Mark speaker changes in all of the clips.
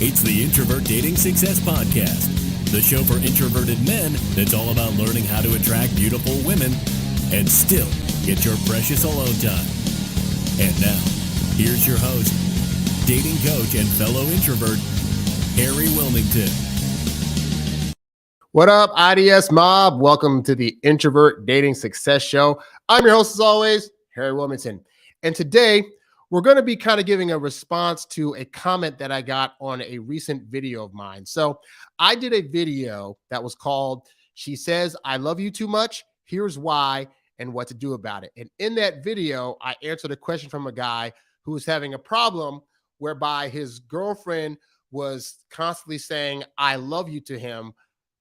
Speaker 1: It's the Introvert Dating Success Podcast, the show for introverted men that's all about learning how to attract beautiful women and still get your precious alone time. And now, here's your host, dating coach and fellow introvert, Harry Wilmington.
Speaker 2: What up, IDS Mob? Welcome to the Introvert Dating Success Show. I'm your host, as always, Harry Wilmington. And today, we're going to be kind of giving a response to a comment that I got on a recent video of mine. So I did a video that was called, "She Says I Love You Too Much, Here's Why and What to Do About It." And in that video, I answered a question from a guy who was having a problem whereby his girlfriend was constantly saying, "I love you" to him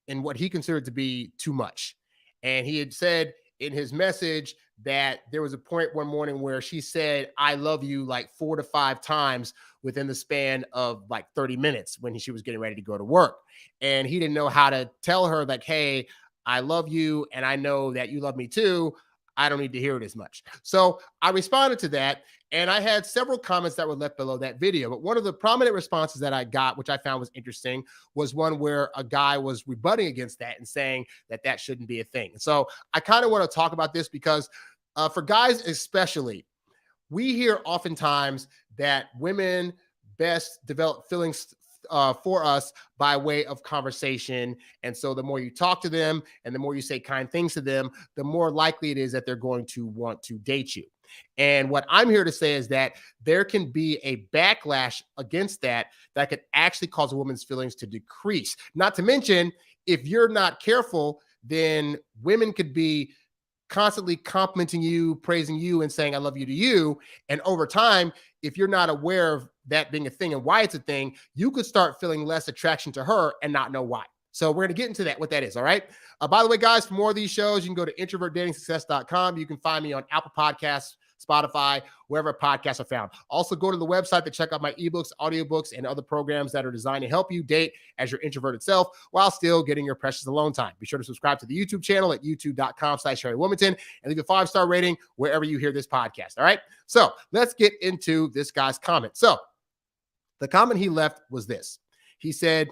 Speaker 2: in what he considered to be too much. And he had said in his message that there was a point one morning where she said, "I love you" like 4 to 5 times within the span of like 30 minutes when she was getting ready to go to work. And he didn't know how to tell her like, "Hey, I love you. And I know that you love me too. I don't need to hear it as much." So I responded to that, and I had several comments that were left below that video. But one of the prominent responses that I got, which I found was interesting, was one where a guy was rebutting against that and saying that that shouldn't be a thing. So I kind of want to talk about this because for guys especially, we hear oftentimes that women best develop feelings for us by way of conversation. And so the more you talk to them and the more you say kind things to them, the more likely it is that they're going to want to date you. And what I'm here to say is that there can be a backlash against that that could actually cause a woman's feelings to decrease. Not to mention, if you're not careful, then women could be constantly complimenting you, praising you, and saying "I love you" to you. And over time, if you're not aware of that being a thing and why it's a thing, you could start feeling less attraction to her and not know why. So we're going to get into that, what that is. All right. By the way, guys, for more of these shows, you can go to introvertdatingsuccess.com. You can find me on Apple Podcasts, Spotify, wherever podcasts are found. Also, go to the website to check out my ebooks, audiobooks, and other programs that are designed to help you date as your introverted self while still getting your precious alone time. Be sure to subscribe to the YouTube channel at youtube.com/Harry Wilmington and leave a 5-star rating wherever you hear this podcast. All right. So let's get into this guy's comment. So the comment he left was this. He said,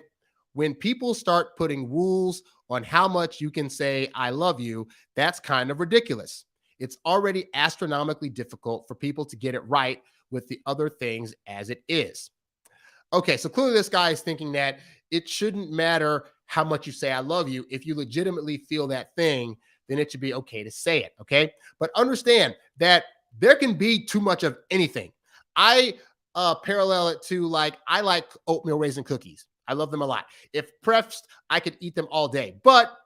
Speaker 2: "When people start putting rules on how much you can say "I love you," that's kind of ridiculous. It's already astronomically difficult for people to get it right with the other things as it is." Okay, so clearly this guy is thinking that it shouldn't matter how much you say "I love you." If you legitimately feel that thing, then it should be okay to say it, okay? But understand that there can be too much of anything. I parallel it to like, I like oatmeal raisin cookies. I love them a lot. If pressed, I could eat them all day. But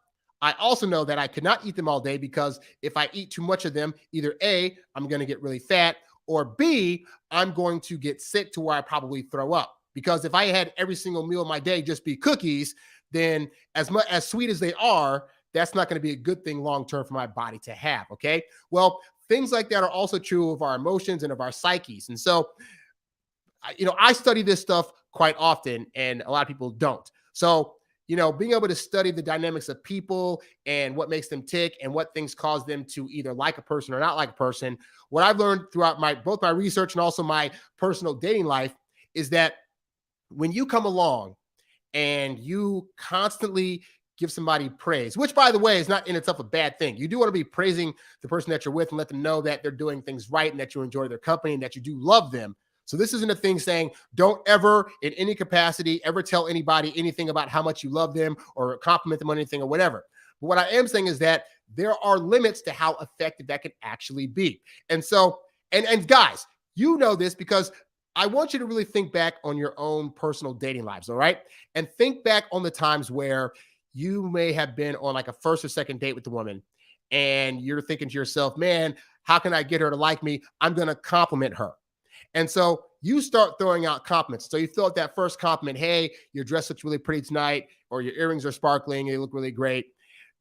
Speaker 2: I also know that I could not eat them all day because if I eat too much of them, either A, I'm going to get really fat, or B, I'm going to get sick to where I probably throw up. Because if I had every single meal of my day just be cookies, then as much as sweet as they are, that's not going to be a good thing long-term for my body to have. Okay. Well, things like that are also true of our emotions and of our psyches. And so, I study this stuff quite often, and a lot of people don't. So, being able to study the dynamics of people and what makes them tick and what things cause them to either like a person or not like a person, what I've learned throughout both my research and also my personal dating life is that when you come along and you constantly give somebody praise, which by the way is not in itself a bad thing. You do want to be praising the person that you're with and let them know that they're doing things right and that you enjoy their company and that you do love them. So this isn't a thing saying don't ever in any capacity ever tell anybody anything about how much you love them or compliment them on anything or whatever. But what I am saying is that there are limits to how effective that can actually be. And so, and guys, you know this because I want you to really think back on your own personal dating lives, all right? And think back on the times where you may have been on like a first or second date with the woman and you're thinking to yourself, "Man, how can I get her to like me? I'm going to compliment her." And so you start throwing out compliments. So you throw out that first compliment, "Hey, your dress looks really pretty tonight," or "Your earrings are sparkling, they look really great."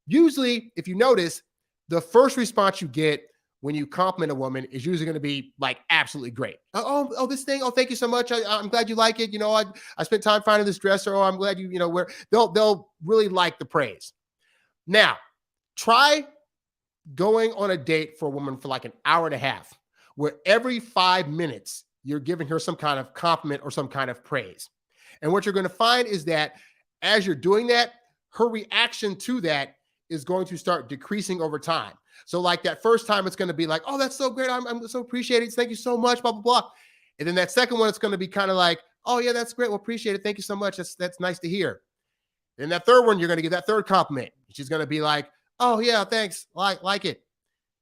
Speaker 2: Usually, if you notice, the first response you get when you compliment a woman is usually going to be like absolutely great. Oh, this thing. Oh, thank you so much. I'm glad you like it. I spent time finding this dress, or I'm glad where they'll really like the praise. Now, try going on a date for a woman for like an hour and a half, where every 5 minutes you're giving her some kind of compliment or some kind of praise. And what you're going to find is that as you're doing that, her reaction to that is going to start decreasing over time. So like that first time, it's going to be like, oh, that's so great. I'm so appreciated. Thank you so much, blah, blah, blah. And then that second one, it's going to be kind of like, oh yeah, that's great. Well, appreciate it. Thank you so much. That's nice to hear. Then that third one, you're going to give that third compliment. She's going to be like, oh yeah, thanks. Like it.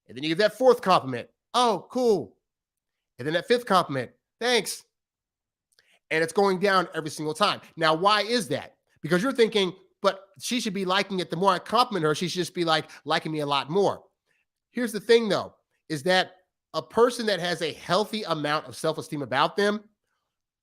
Speaker 2: And then you give that fourth compliment. Oh, cool. And then that fifth compliment. Thanks. And it's going down every single time. Now, why is that? Because you're thinking, but she should be liking it. The more I compliment her, she should just be like liking me a lot more. Here's the thing though, is that a person that has a healthy amount of self-esteem about them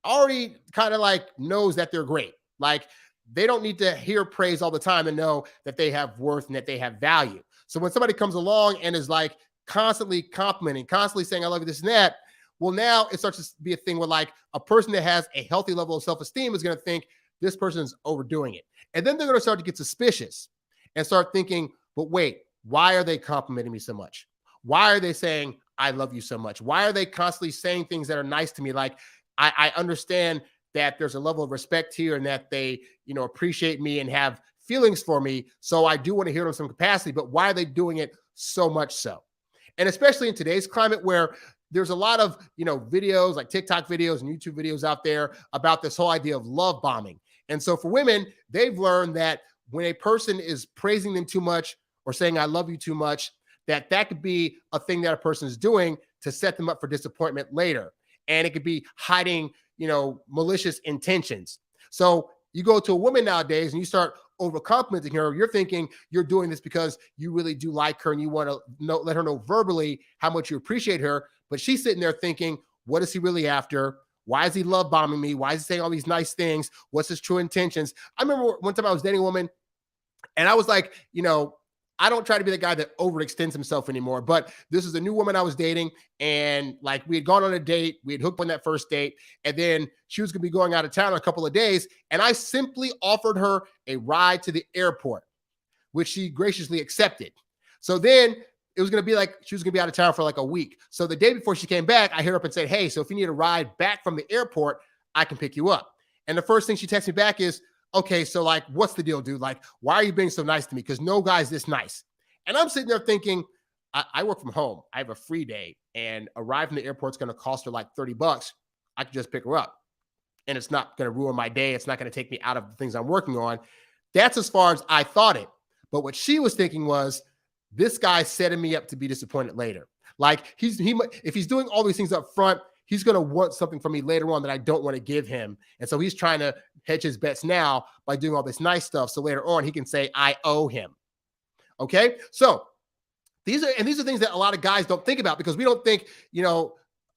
Speaker 2: already kind of like knows that they're great. Like they don't need to hear praise all the time and know that they have worth and that they have value. So when somebody comes along and is like constantly complimenting, constantly saying, I love you, this and that, well, now it starts to be a thing where like a person that has a healthy level of self-esteem is going to think this person's overdoing it. And then they're going to start to get suspicious and start thinking, but wait, why are they complimenting me so much? Why are they saying, I love you so much? Why are they constantly saying things that are nice to me? Like, I understand that there's a level of respect here and that they, appreciate me and have feelings for me. So I do want to hear them in some capacity, but why are they doing it so much so? And especially in today's climate where there's a lot of, videos like TikTok videos and YouTube videos out there about this whole idea of love bombing. And so for women, they've learned that when a person is praising them too much or saying, I love you too much, that could be a thing that a person is doing to set them up for disappointment later. And it could be hiding, malicious intentions. So you go to a woman nowadays and you start over complimenting her, you're thinking you're doing this because you really do like her and you want to let her know verbally how much you appreciate her. But she's sitting there thinking, what is he really after? Why is he love bombing me? Why is he saying all these nice things? What's his true intentions? I remember one time I was dating a woman and I was like, I don't try to be the guy that overextends himself anymore, but this is a new woman I was dating. And like we had gone on a date, we had hooked on that first date, and then she was going to be going out of town in a couple of days. And I simply offered her a ride to the airport, which she graciously accepted. So then it was going to be like she was going to be out of town for like a week. So the day before she came back, I hit her up and said, hey, so if you need a ride back from the airport, I can pick you up. And the first thing she texted me back is, okay, so like, what's the deal, dude? Like, why are you being so nice to me? Because no guy's this nice. And I'm sitting there thinking, I work from home. I have a free day and a ride from the airport's going to cost her like $30. I could just pick her up and it's not going to ruin my day. It's not going to take me out of the things I'm working on. That's as far as I thought it. But what she was thinking was, this guy's setting me up to be disappointed later. Like if he's doing all these things up front, he's going to want something from me later on that I don't want to give him. And so he's trying to hedge his bets now by doing all this nice stuff. So later on, he can say, I owe him. Okay. So these are things that a lot of guys don't think about because we don't think,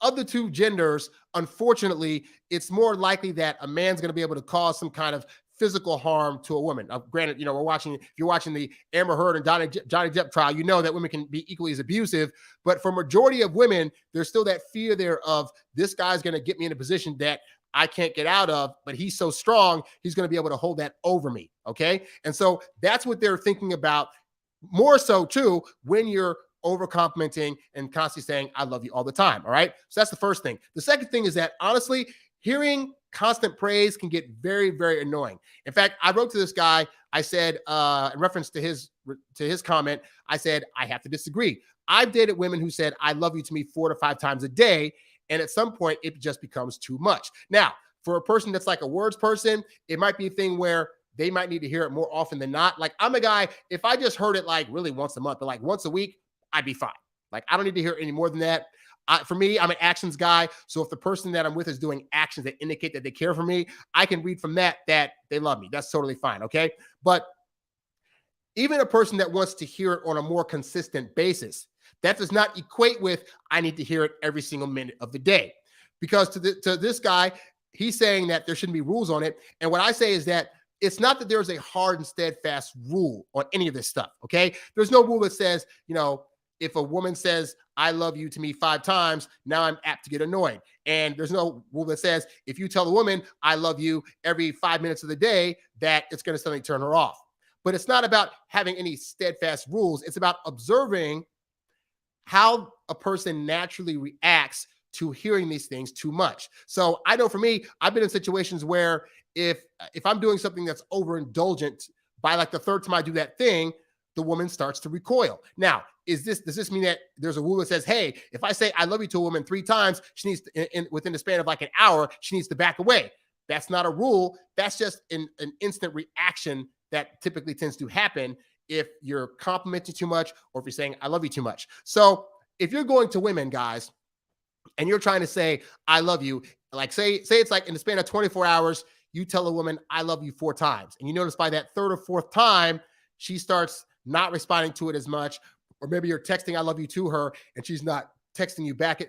Speaker 2: of the two genders, unfortunately, it's more likely that a man's going to be able to cause some kind of physical harm to a woman. Granted, if you're watching the Amber Heard and Johnny Depp trial, you know that women can be equally as abusive. But for majority of women, there's still that fear there of this guy's going to get me in a position that I can't get out of, but he's so strong, he's going to be able to hold that over me. Okay. And so that's what they're thinking about more so too, when you're over complimenting and constantly saying, I love you all the time. All right. So that's the first thing. The second thing is that honestly, hearing constant praise can get very, very annoying. In fact, I wrote to this guy. I said, in reference to his comment, I said, I have to disagree. I've dated women who said, I love you to me 4 to 5 times a day. And at some point it just becomes too much. Now, for a person that's like a words person, it might be a thing where they might need to hear it more often than not. Like I'm a guy, if I just heard it like really once a month, but like once a week, I'd be fine. Like I don't need to hear it any more than that. For me, I'm an actions guy. So if the person that I'm with is doing actions that indicate that they care for me, I can read from that they love me. That's totally fine. Okay. But even a person that wants to hear it on a more consistent basis, that does not equate with, I need to hear it every single minute of the day. Because to this guy, he's saying that there shouldn't be rules on it. And what I say is that it's not that there's a hard and steadfast rule on any of this stuff. Okay. There's no rule that says, if a woman says, I love you to me 5 times, now I'm apt to get annoyed. And there's no rule that says, if you tell a woman, I love you every 5 minutes of the day, that it's going to suddenly turn her off. But it's not about having any steadfast rules. It's about observing how a person naturally reacts to hearing these things too much. So I know for me, I've been in situations where if I'm doing something that's overindulgent, by like the third time I do that thing, the woman starts to recoil. Now, does this mean that there's a rule that says, hey, if I say I love you to a woman 3 times, she needs to, within the span of like an hour, she needs to back away? That's not a rule. That's just an instant reaction that typically tends to happen if you're complimenting too much or if you're saying I love you too much. So if you're going to women, guys, and you're trying to say I love you, like say it's like in the span of 24 hours, you tell a woman I love you 4 times, and you notice by that third or fourth time, she starts not responding to it as much, or maybe you're texting I love you to her and she's not texting you back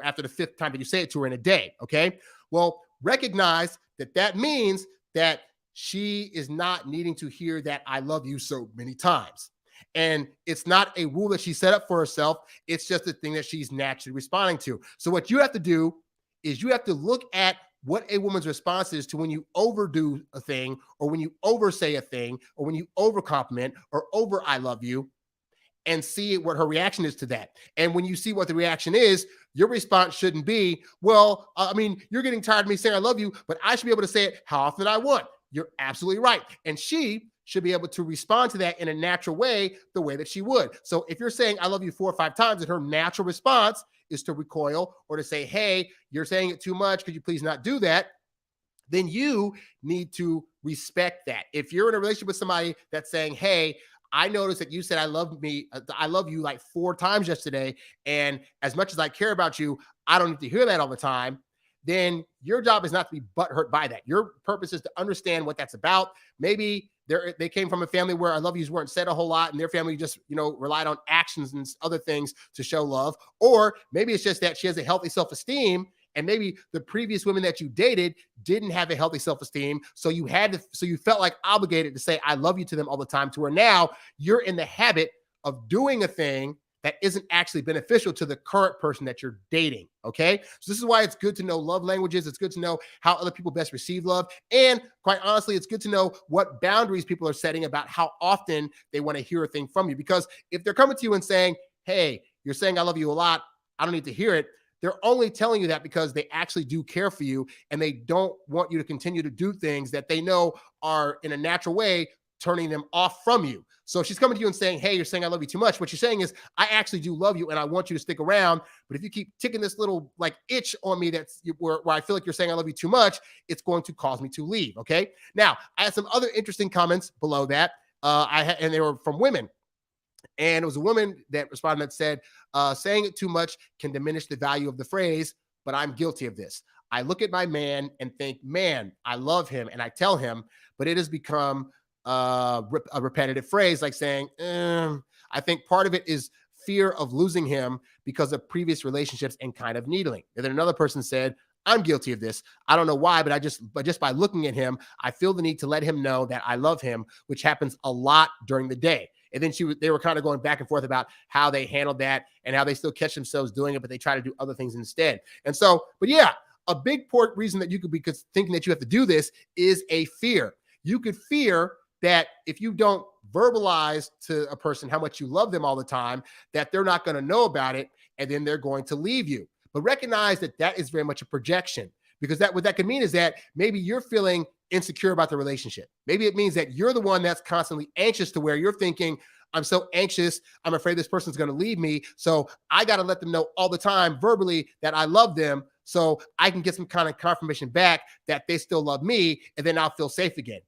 Speaker 2: after the 5th time that you say it to her in a day. Okay, well, recognize that means that she is not needing to hear that I love you so many times. And it's not a rule that she set up for herself. It's just a thing that she's naturally responding to. So what you have to do is you have to look at what a woman's response is to when you overdo a thing, or when you oversay a thing, or when you overcompliment or over I love you, and see what her reaction is to that. And when you see what the reaction is, your response shouldn't be, well, you're getting tired of me saying I love you, but I should be able to say it how often I want. You're absolutely right. And she should be able to respond to that in a natural way, the way that she would. So if you're saying I love you 4 or 5 times and her natural response is to recoil or to say, hey, you're saying it too much, could you please not do that? Then you need to respect that. If you're in a relationship with somebody that's saying, hey, I noticed that you said I love you like 4 times yesterday, and as much as I care about you, I don't need to hear that all the time, then your job is not to be butthurt by that. Your purpose is to understand what that's about. Maybe they came from a family where I love yous weren't said a whole lot, and their family just, relied on actions and other things to show love. Or maybe it's just that she has a healthy self-esteem, and maybe the previous women that you dated didn't have a healthy self-esteem. So you felt like obligated to say, I love you to them all the time, to where now you're in the habit of doing a thing that isn't actually beneficial to the current person that you're dating. Okay. So this is why it's good to know love languages. It's good to know how other people best receive love. And quite honestly, it's good to know what boundaries people are setting about how often they want to hear a thing from you. Because if they're coming to you and saying, hey, you're saying I love you a lot, I don't need to hear it, they're only telling you that because they actually do care for you, and they don't want you to continue to do things that they know are in a natural way turning them off from you. So if she's coming to you and saying, hey, you're saying I love you too much, what you're saying is, I actually do love you and I want you to stick around. But if you keep ticking this little like itch on me that's where I feel like you're saying I love you too much, it's going to cause me to leave. Okay. Now, I had some other interesting comments below that. And they were from women. And it was a woman that responded that said, saying it too much can diminish the value of the phrase, but I'm guilty of this. I look at my man and think, man, I love him, and I tell him, but it has become a repetitive phrase, like saying, I think part of it is fear of losing him because of previous relationships and kind of needling. And then another person said, I'm guilty of this. I don't know why, but just by looking at him, I feel the need to let him know that I love him, which happens a lot during the day. And then they were kind of going back and forth about how they handled that and how they still catch themselves doing it, but they try to do other things instead. And so, but yeah, a big reason that you could be thinking that you have to do this is a fear. You could fear that if you don't verbalize to a person how much you love them all the time, that they're not going to know about it, and then they're going to leave you. But recognize that is very much a projection, because what that could mean is that maybe you're feeling insecure about the relationship. Maybe it means that you're the one that's constantly anxious, to where you're thinking, I'm so anxious, I'm afraid this person's going to leave me, so I got to let them know all the time verbally that I love them, so I can get some kind of confirmation back that they still love me, and then I'll feel safe again.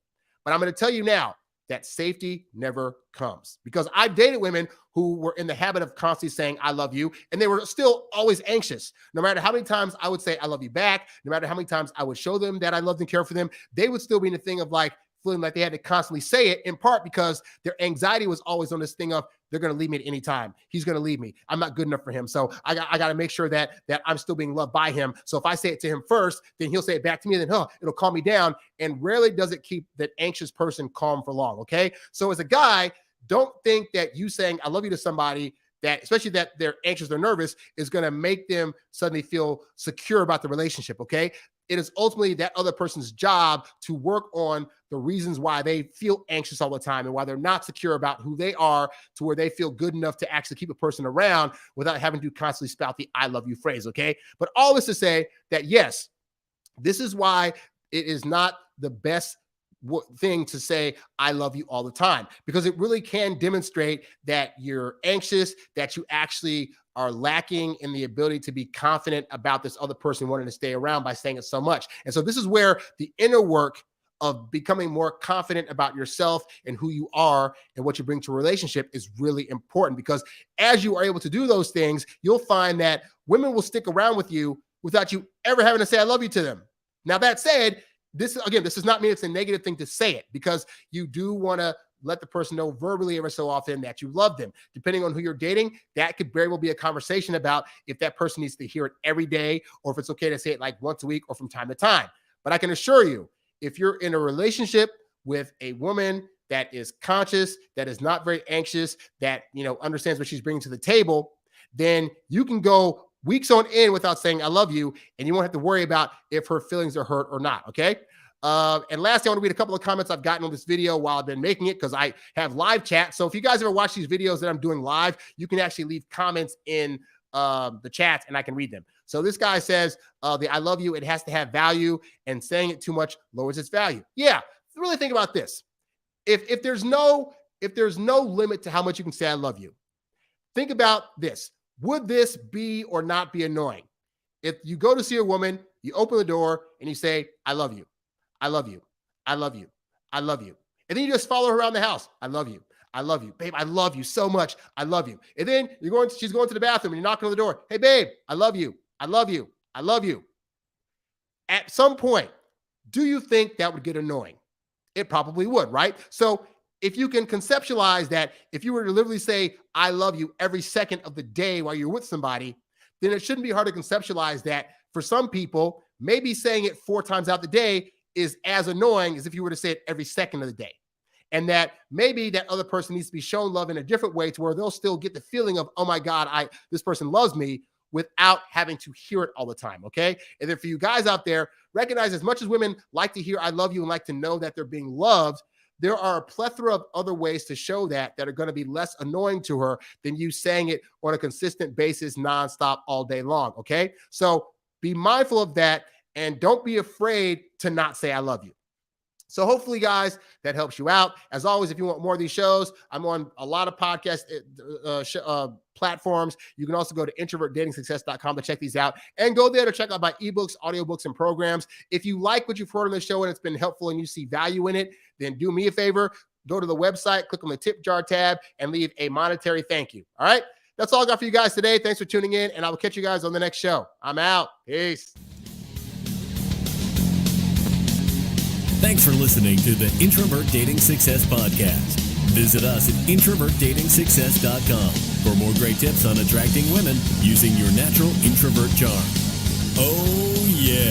Speaker 2: But I'm going to tell you now that safety never comes, because I've dated women who were in the habit of constantly saying, I love you, and they were still always anxious. No matter how many times I would say, I love you back, no matter how many times I would show them that I loved and care for them, they would still be in the thing of like feeling like they had to constantly say it, in part because their anxiety was always on this thing of, they're going to leave me at any time. He's going to leave me. I'm not good enough for him. So I got to make sure that I'm still being loved by him. So if I say it to him first, then he'll say it back to me, and then it'll calm me down. And rarely does it keep that anxious person calm for long. Okay. So as a guy, don't think that you saying I love you to somebody, that especially that they're anxious or nervous, is going to make them suddenly feel secure about the relationship. Okay. it is ultimately that other person's job to work on the reasons why they feel anxious all the time and why they're not secure about who they are to where they feel good enough to actually keep a person around without having to constantly spout the I love you phrase, okay? But all this to say that, yes, this is why it is not the best thing to say I love you all the time, because it really can demonstrate that you're anxious, that you actually are lacking in the ability to be confident about this other person wanting to stay around by saying it so much. And so this is where the inner work of becoming more confident about yourself and who you are and what you bring to a relationship is really important, because as you are able to do those things, you'll find that women will stick around with you without you ever having to say I love you to them. Now, that said, this does not mean it's a negative thing to say it, because you do want to let the person know verbally every so often that you love them. Depending on who you're dating, that could very well be a conversation about if that person needs to hear it every day or if it's okay to say it like once a week or from time to time. But I can assure you, if you're in a relationship with a woman that is conscious, that is not very anxious, that, understands what she's bringing to the table, then you can go weeks on end without saying I love you, and you won't have to worry about if her feelings are hurt or not, okay? And lastly, I want to read a couple of comments I've gotten on this video while I've been making it, because I have live chat. So if you guys ever watch these videos that I'm doing live, you can actually leave comments in the chat and I can read them. So this guy says, the I love you, it has to have value, and saying it too much lowers its value. Yeah, really think about this. If there's no limit to how much you can say I love you, think about this. Would this be or not be annoying? If you go to see a woman, you open the door and you say, I love you. I love you. I love you. I love you. And then you just follow her around the house. I love you. I love you. Babe, I love you so much. I love you. And then she's going to the bathroom and you're knocking on the door. Hey, babe, I love you. I love you. I love you. At some point, do you think that would get annoying? It probably would, right? So if you can conceptualize that, if you were to literally say, I love you every second of the day while you're with somebody, then it shouldn't be hard to conceptualize that for some people, maybe saying it 4 times out the day is as annoying as if you were to say it every second of the day. And that maybe that other person needs to be shown love in a different way to where they'll still get the feeling of, oh my God, this person loves me, without having to hear it all the time, okay? And then for you guys out there, recognize as much as women like to hear I love you and like to know that they're being loved, there are a plethora of other ways to show that are going to be less annoying to her than you saying it on a consistent basis, nonstop, all day long, okay? So be mindful of that, and don't be afraid to not say I love you. So hopefully, guys, that helps you out. As always, if you want more of these shows, I'm on a lot of podcast platforms. You can also go to introvertdatingsuccess.com to check these out, and go there to check out my ebooks, audiobooks, and programs. If you like what you've heard on the show and it's been helpful and you see value in it, then do me a favor, go to the website, click on the tip jar tab, and leave a monetary thank you. All right? That's all I got for you guys today. Thanks for tuning in, and I will catch you guys on the next show. I'm out. Peace.
Speaker 1: Thanks for listening to the Introvert Dating Success Podcast. Visit us at introvertdatingsuccess.com for more great tips on attracting women using your natural introvert charm. Oh, yeah.